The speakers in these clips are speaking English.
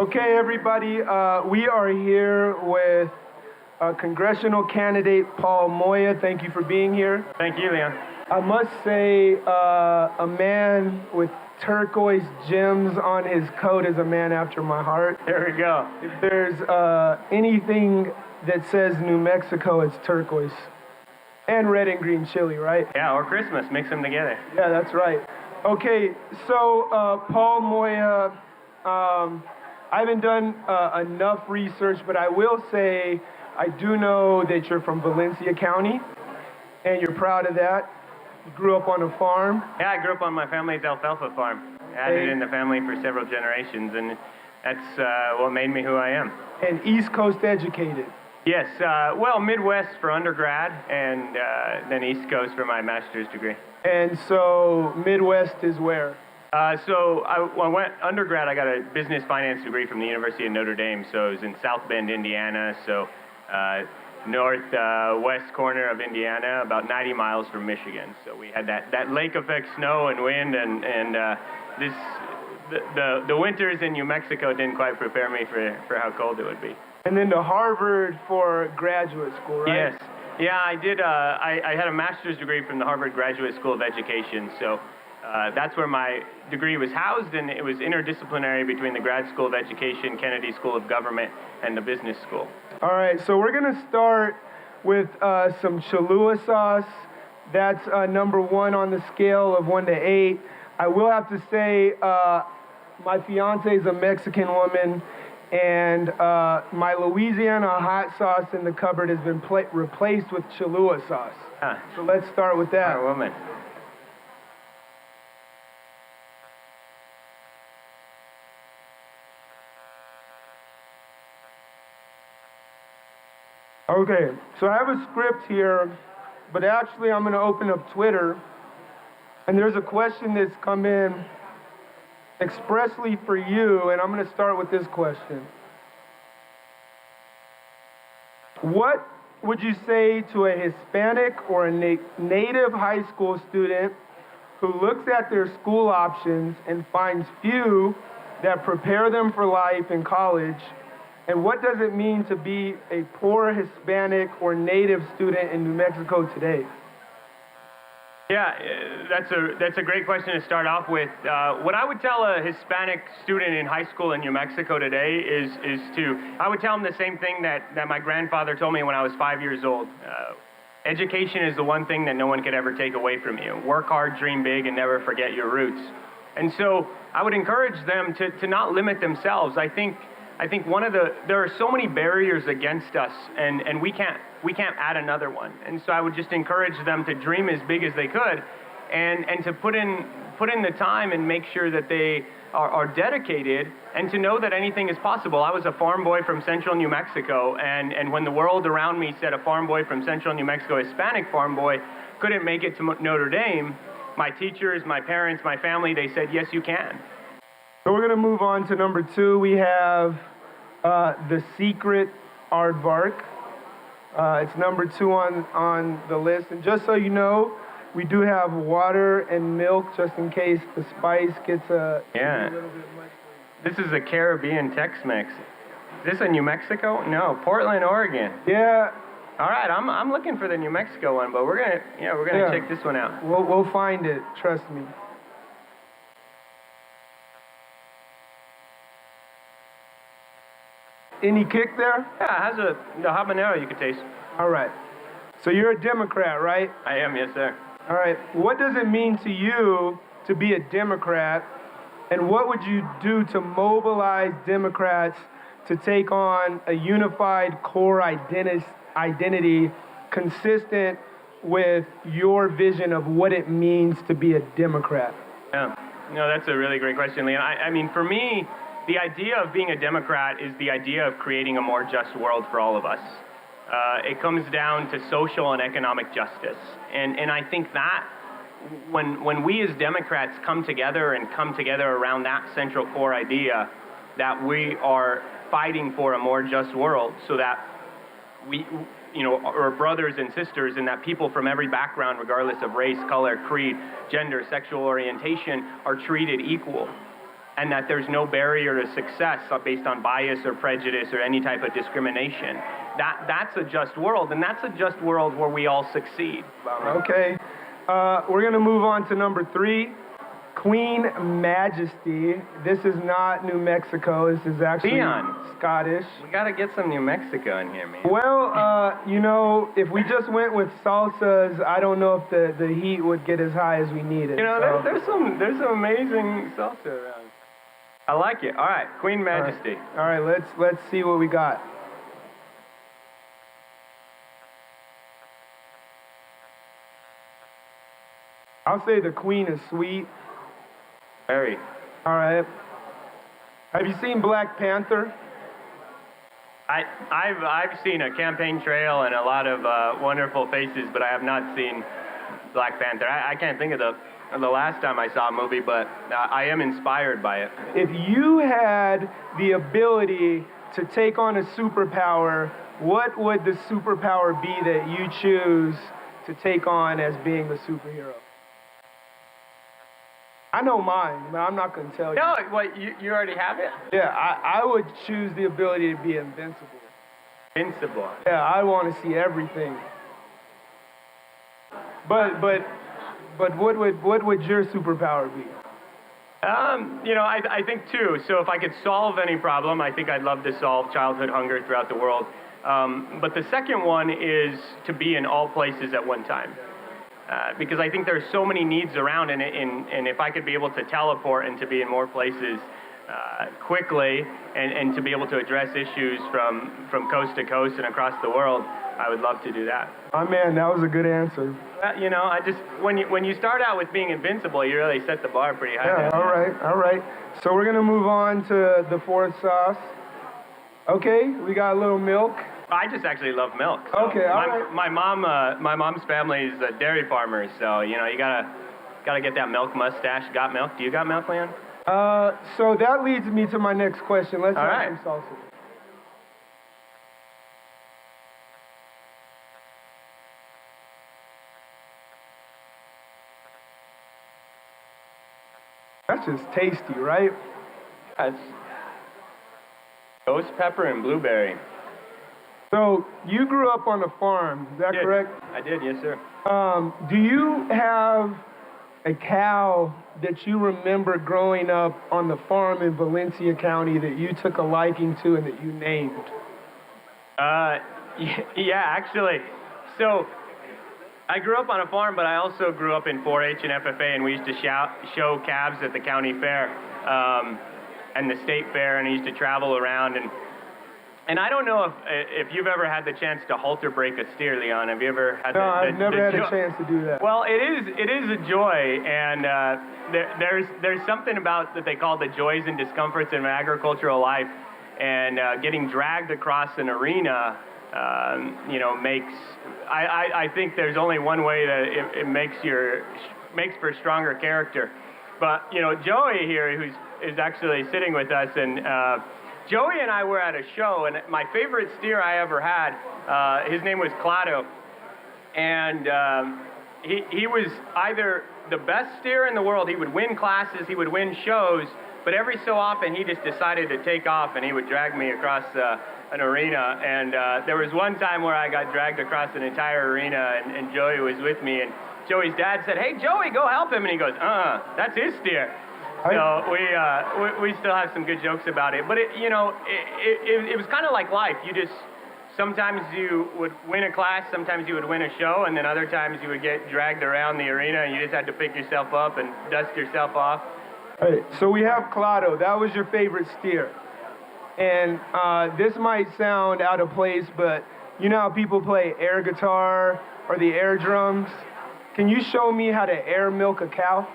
Okay, everybody, we are here with congressional candidate Paul Moya. Thank you for being here. Thank you, Leon. I must say, a man with turquoise gems on his coat is a man after my heart. There we go. If there's anything that says New Mexico, it's turquoise. And red and green chili, right? Yeah, or Christmas. Mix them together. Yeah, that's right. Okay, so Paul Moya, I haven't done enough research, but I will say I do know that you're from Valencia County, and you're proud of that. You grew up on a farm. Yeah, I grew up on my family's alfalfa farm. I had it in the family for several generations, and that's what made me who I am. And East Coast educated. Yes, well, Midwest for undergrad, and then East Coast for my master's degree. And so Midwest is where? So I went undergrad, I got a business finance degree from the University of Notre Dame, so it was in South Bend, Indiana, so northwest corner of Indiana, about 90 miles from Michigan. So we had that lake effect snow and wind, and the winters in New Mexico didn't quite prepare me for how cold it would be. And then to Harvard for graduate school, right? Yes. Yeah, I did. I had a master's degree from the Harvard Graduate School of Education, so that's where my degree was housed, and it was interdisciplinary between the Grad School of Education, Kennedy School of Government, and the business school. All right, so we're going to start with some Cholula sauce. That's number 1 on the scale of 1 to 8. I will have to say my fiance is a Mexican woman, and my Louisiana hot sauce in the cupboard has been replaced with Cholula sauce. Huh. So let's start with that. Smart woman. Okay, so I have a script here, but actually I'm going to open up Twitter, and there's a question that's come in expressly for you, and I'm going to start with this question. What would you say to a Hispanic or a native high school student who looks at their school options and finds few that prepare them for life in college? And what does it mean to be a poor Hispanic or native student in New Mexico today? Yeah, that's a great question to start off with. What I would tell a Hispanic student in high school in New Mexico today is I would tell them the same thing that my grandfather told me when I was 5 years old. Education is the one thing that no one could ever take away from you. Work hard, dream big, and never forget your roots. And so I would encourage them to not limit themselves. I think there are so many barriers against us, and we can't add another one. And so I would just encourage them to dream as big as they could, and to put in the time and make sure that they are dedicated, and to know that anything is possible. I was a farm boy from central New Mexico, and when the world around me said a farm boy from central New Mexico, Hispanic farm boy, couldn't make it to Notre Dame, my teachers, my parents, my family, they said, yes, you can. So we're going to move on to number 2. We have The Secret Aardvark. It's number 2 on the list. And just so you know, we do have water and milk just in case the spice gets a little bit much. This is a Caribbean Tex-Mex. Is this a New Mexico? No, Portland, Oregon. Yeah. All right, I'm looking for the New Mexico one, but we're gonna check this one out. We'll find it. Trust me. Any kick there? Yeah, it has the habanero you could taste. All right. So you're a Democrat, right? I am, yes, sir. All right. What does it mean to you to be a Democrat, and what would you do to mobilize Democrats to take on a unified core identity consistent with your vision of what it means to be a Democrat? Yeah. No, that's a really great question, Leon. I mean, for me, the idea of being a Democrat is the idea of creating a more just world for all of us. It comes down to social and economic justice. And I think that when we as Democrats come together around that central core idea, that we are fighting for a more just world, so that we, are brothers and sisters, and that people from every background, regardless of race, color, creed, gender, sexual orientation, are treated equal. and that there's no barrier to success based on bias or prejudice or any type of discrimination. That's a just world, and that's a just world where we all succeed. Okay. We're going to move on to number 3. Queen Majesty. This is not New Mexico. This is actually Leon. Scottish. We got to get some New Mexico in here, man. Well, if we just went with salsas, I don't know if the heat would get as high as we needed. There's some amazing salsa around. I like it. All right, Queen Majesty. All right, let's see what we got. I'll say the Queen is sweet. Very. All right. Have you seen Black Panther? I've seen a campaign trail and a lot of wonderful faces, but I have not seen Black Panther. I can't think of the last time I saw a movie, but I am inspired by it. If you had the ability to take on a superpower, what would the superpower be that you choose to take on as being the superhero? I know mine, but I'm not going to tell you. No, what, you already have it? Yeah, I would choose the ability to be invincible. Invincible. Yeah, I want to see everything. But what would your superpower be? I think too. So if I could solve any problem, I think I'd love to solve childhood hunger throughout the world. But the second one is to be in all places at one time. Because I think there's so many needs around, and if I could be able to teleport and to be in more places quickly and to be able to address issues from coast to coast and across the world, I would love to do that. Oh man, that was a good answer. I just when you start out with being invincible, you really set the bar pretty high. Yeah, all right. So we're gonna move on to the 4th sauce. Okay, we got a little milk. I just actually love milk. So Okay, all right. My mom's family is dairy farmers, so you gotta get that milk mustache. Got milk? Do you got milk, Leon? So that leads me to my next question. Let's All have right. some salsa. That's just tasty, right? That's ghost pepper and blueberry. So you grew up on a farm, is that correct? I did, yes, sir. Do you have a cow that you remember growing up on the farm in Valencia County that you took a liking to and that you named? Yeah, actually. So I grew up on a farm, but I also grew up in 4-H and FFA, and we used to show calves at the county fair and the state fair, and I used to travel around. And I don't know if you've ever had the chance to halter break a steer, Leon. Have you ever had? No, I've never had a chance to do that. Well, it is a joy, and there's something about that they call the joys and discomforts of agricultural life, and getting dragged across an arena, makes. I think there's only one way that it makes for stronger character. But Joey here, who is actually sitting with us, and Joey and I were at a show, and my favorite steer I ever had, his name was Clado, and he was either the best steer in the world. He would win classes, he would win shows, but every so often he just decided to take off, and he would drag me across an arena. And there was one time where I got dragged across an entire arena, and Joey was with me, and Joey's dad said, "Hey, Joey, go help him," and he goes, that's his steer. So we still have some good jokes about it, but it was kind of like life. Sometimes you would win a class, sometimes you would win a show, and then other times you would get dragged around the arena, and you just had to pick yourself up and dust yourself off. All right, so we have Clado. That was your favorite steer, and this might sound out of place, but you know how people play air guitar or the air drums? Can you show me how to air milk a cow?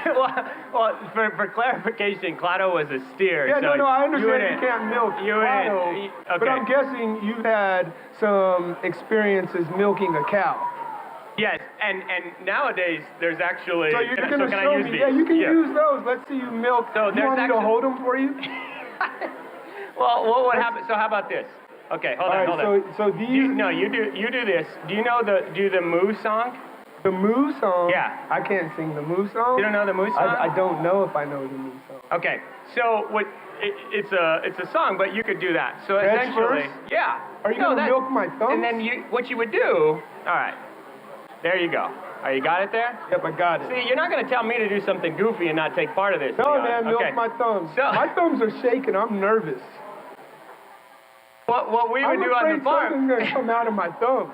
well, for clarification, Clado was a steer. Yeah, so no, I understand you can't milk Clado, okay. But I'm guessing you've had some experiences milking a cow. Yes, and nowadays there's actually. So you're going to can show I use me? these? Yeah, you can use those. Let's see you milk. So you want me to hold them for you? Well, what would happen? So how about this? Okay, hold on. So these. You do this. Do you know the Moo song? The Moo song? Yeah. I can't sing the Moo song. You don't know the Moo song? I don't know if I know the Moo song. Okay, so it's a song, but you could do that. So That's essentially, verse? yeah. Are you gonna milk my thumbs? And then what you would do, all right, there you go. All right, you got it there? Yep, I got it. See, you're not gonna tell me to do something goofy and not take part of this. No, man, milk okay. my thumbs. So, my thumbs are shaking. I'm nervous. What we would do on the farm? Something's gonna come out of my thumbs.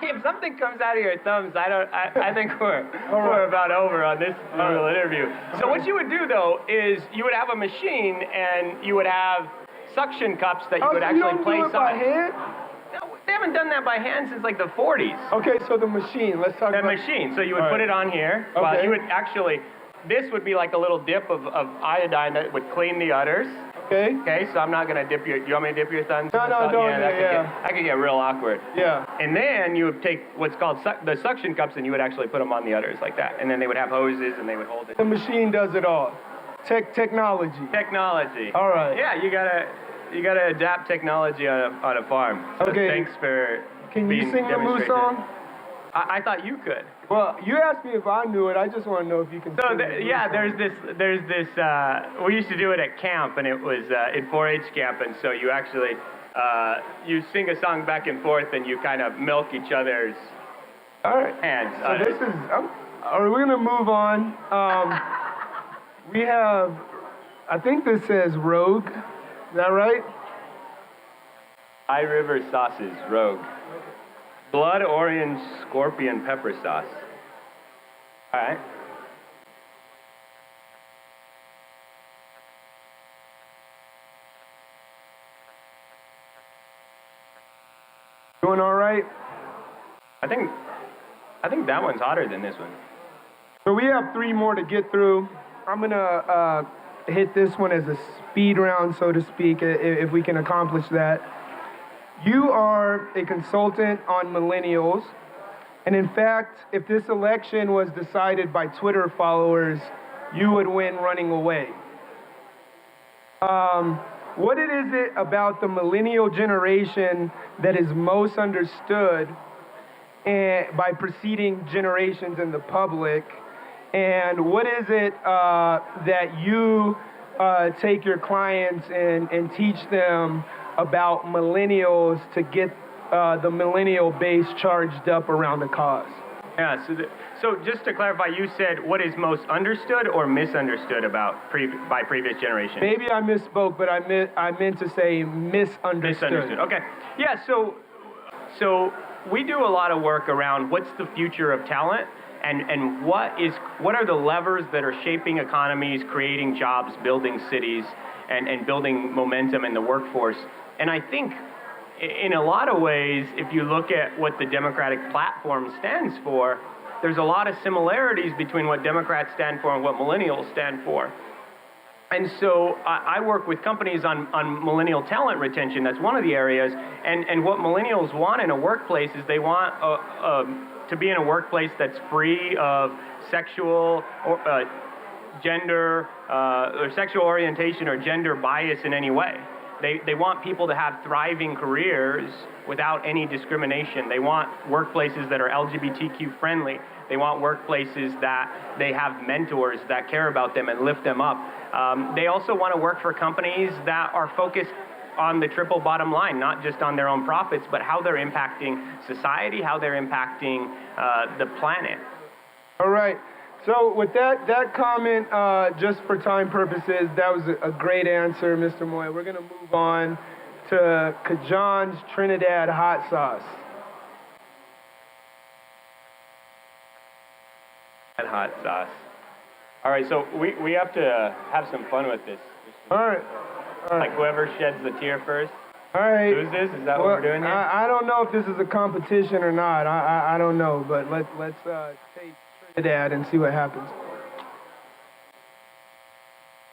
If something comes out of your thumbs, I think we're right. about over on this little interview. So what you would do though is you would have a machine and you would have suction cups that you would actually place on. By hand? No, they haven't done that by hand since like the 40s. Okay, so the machine. Let's talk about the machine. So you would put it on here. Okay. Well, you would actually. This would be like a little dip of iodine that would clean the udders. Okay. Okay, so I'm not going to dip your... Do you want me to dip your thumbs? No, don't. That could get real awkward. Yeah. And then you would take what's called the suction cups and you would actually put them on the udders like that. And then they would have hoses and they would hold it. The machine does it all. Technology. Technology. All right. Yeah, you gotta adapt technology on a farm. So okay. Thanks for Can you sing the Moo song? I thought you could. Well, you asked me if I knew it. I just want to know if you can. So there's this. We used to do it at camp, and it was in 4-H camp, and so you actually you sing a song back and forth, and you kind of milk each other's hands. So this is. Are we gonna move on? We have. I think this says Rogue. Is that right? High River sauces, Rogue. Blood orange scorpion pepper sauce. All right. Doing all right? I think that one's hotter than this one. So we have 3 more to get through. I'm gonna hit this one as a speed round, so to speak, if we can accomplish that. You are a consultant on millennials, and in fact, if this election was decided by Twitter followers, you would win running away. What is it about the millennial generation that is most understood by preceding generations in the public? And what is it that you take your clients and teach them about millennials to get the millennial base charged up around the cause? Yeah, so just to clarify, you said what is most understood or misunderstood about by previous generations? Maybe I misspoke, but I meant to say misunderstood. Misunderstood, okay. Yeah, so we do a lot of work around what's the future of talent and what are the levers that are shaping economies, creating jobs, building cities, and building momentum in the workforce. And I think in a lot of ways, if you look at what the Democratic platform stands for, there's a lot of similarities between what Democrats stand for and what millennials stand for. And so I work with companies on millennial talent retention. That's one of the areas. And what millennials want in a workplace is they want to be in a workplace that's free of sexual or gender or sexual orientation or gender bias in any way. They want people to have thriving careers without any discrimination. They want workplaces that are LGBTQ friendly. They want workplaces that they have mentors that care about them and lift them up. They also want to work for companies that are focused on the triple bottom line, not just on their own profits, but how they're impacting society, how they're impacting the planet. All right. So with that comment, just for time purposes, that was a great answer, Mr. Moya. We're going to move on to Kajan's Trinidad hot sauce. Hot sauce. All right, so we have to have some fun with this. All right. Like whoever sheds the tear first. All right. Who's this? Is that what we're doing here? I don't know if this is a competition or not. I don't know, but let's take Trinidad and see what happens.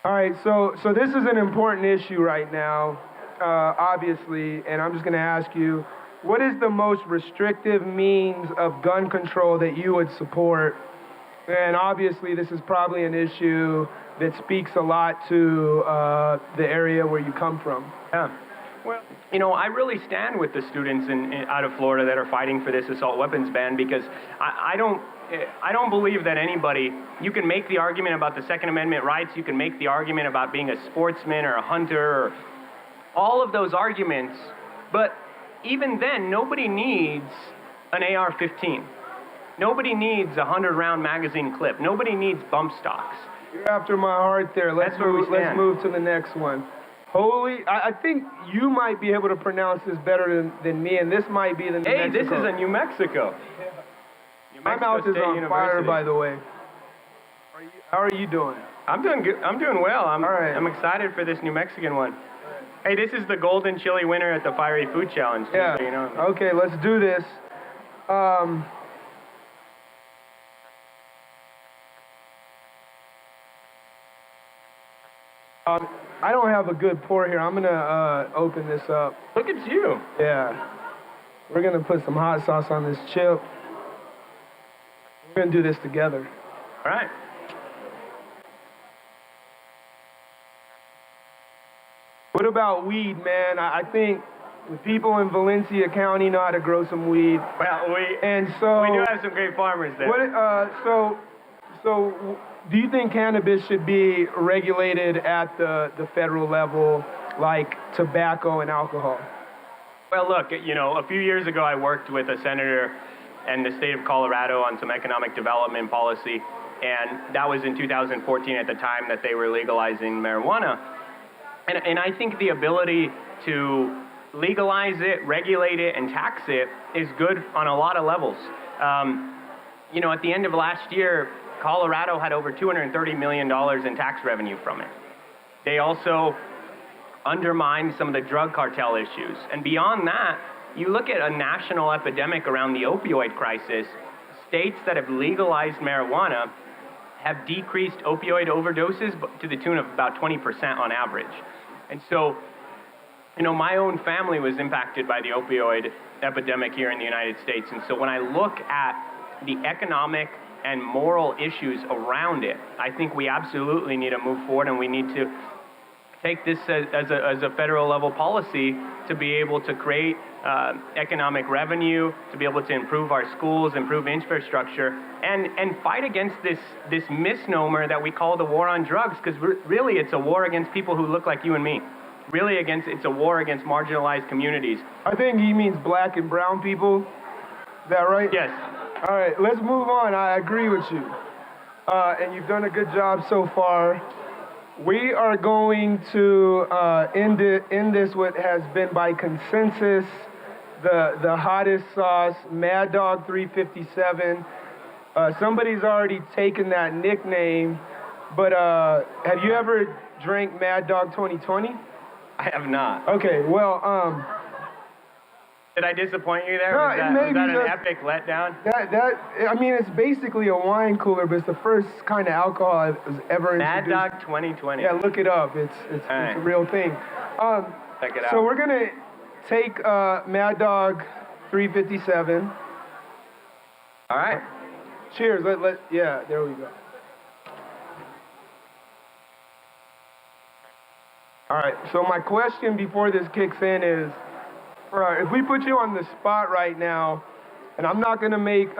All right, so this is an important issue right now, obviously, and I'm just going to ask you, what is the most restrictive means of gun control that you would support? And obviously, this is probably an issue that speaks a lot to the area where you come from. Yeah. Well, you know, I really stand with the students out of Florida that are fighting for this assault weapons ban because I don't I don't believe that anybody, you can make the argument about the Second Amendment rights, you can make the argument about being a sportsman or a hunter, or all of those arguments, but even then, nobody needs an AR-15. Nobody needs a 100-round magazine clip. Nobody needs bump stocks. You're after my heart there. Let's move to the next one. I think you might be able to pronounce this better than me, and this might be the New Mexico. Hey, this is a New Mexico. New My Mexico mouth is State on University. fire, by the way. How are you doing? I'm doing good. I'm doing well. All right. I'm excited for this New Mexican one. Hey, this is the golden chili winner at the Fiery Food Challenge. Yeah. So you know. Okay, let's do this. I don't have a good pour here. I'm gonna open this up. Look at you. Yeah. We're gonna put some hot sauce on this chip. We're gonna do this together. All right. What about weed, man? I think the people in Valencia County know how to grow some weed. Well, we do have some great farmers there. So do you think cannabis should be regulated at the federal level, like tobacco and alcohol? Well, look, you know, a few years ago I worked with a senator in the state of Colorado on some economic development policy, and that was in 2014 at the time that they were legalizing marijuana. And I think the ability to legalize it, regulate it, and tax it is good on a lot of levels. You know, at the end of last year, Colorado had over $230 million in tax revenue from it. They also undermined some of the drug cartel issues. And beyond that, you look at a national epidemic around the opioid crisis, states that have legalized marijuana have decreased opioid overdoses to the tune of about 20% on average. And so, you know, my own family was impacted by the opioid epidemic here in the United States. And so when I look at the economic and moral issues around it, I think we absolutely need to move forward, and we need to take this as a federal level policy to be able to create economic revenue, to be able to improve our schools, improve infrastructure, and fight against this misnomer that we call the war on drugs, because really it's a war against people who look like you and me. Really it's a war against marginalized communities. I think he means black and brown people. Is that right? Yes. All right, let's move on. I agree with you. And you've done a good job so far. We are going to end this what has been by consensus the hottest sauce, Mad Dog 357. Somebody's already taken that nickname, but have you ever drank Mad Dog 2020? I have not. Okay, well, did I disappoint you there? No, was that an epic letdown? I mean, it's basically a wine cooler, but it's the first kind of alcohol I was ever introduced. Mad Dog 2020. Yeah, look it up. It's a real thing. Check it out. So we're gonna take Mad Dog 357. All right. Cheers. Yeah, there we go. All right. So my question before this kicks in is, if we put you on the spot right now, and I'm not gonna make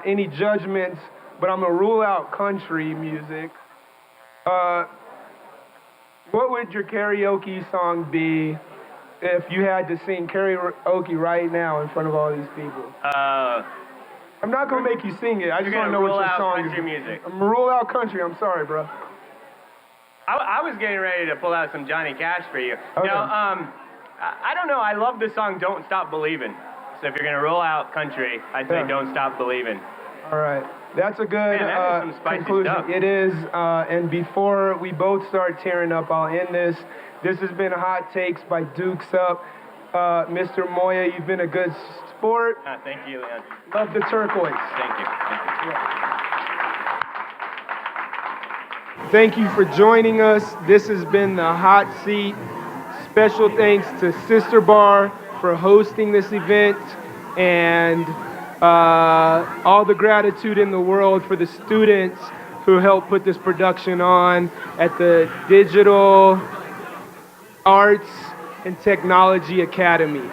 any judgments, but I'm gonna rule out country music. What would your karaoke song be if you had to sing karaoke right now in front of all these people? I'm not gonna make you sing it. I just want to know what your song is. Country music. I'm gonna rule out country. I'm sorry, bro. I was getting ready to pull out some Johnny Cash for you. Okay. Now, I don't know. I love the song "Don't Stop Believin'." So if you're gonna rule out country, I'd say "Don't Stop Believin'." All right. That's a good that is some spicy conclusion. stuff. It is. And before we both start tearing up, I'll end this. This has been Hot Takes by Dukes Up. Mr. Moya, you've been a good sport. Thank you, Leon. Love the turquoise. Thank you. Thank you for joining us. This has been the Hot Seat. Special thanks to Sister Bar for hosting this event, and all the gratitude in the world for the students who helped put this production on at the Digital Arts and Technology Academy.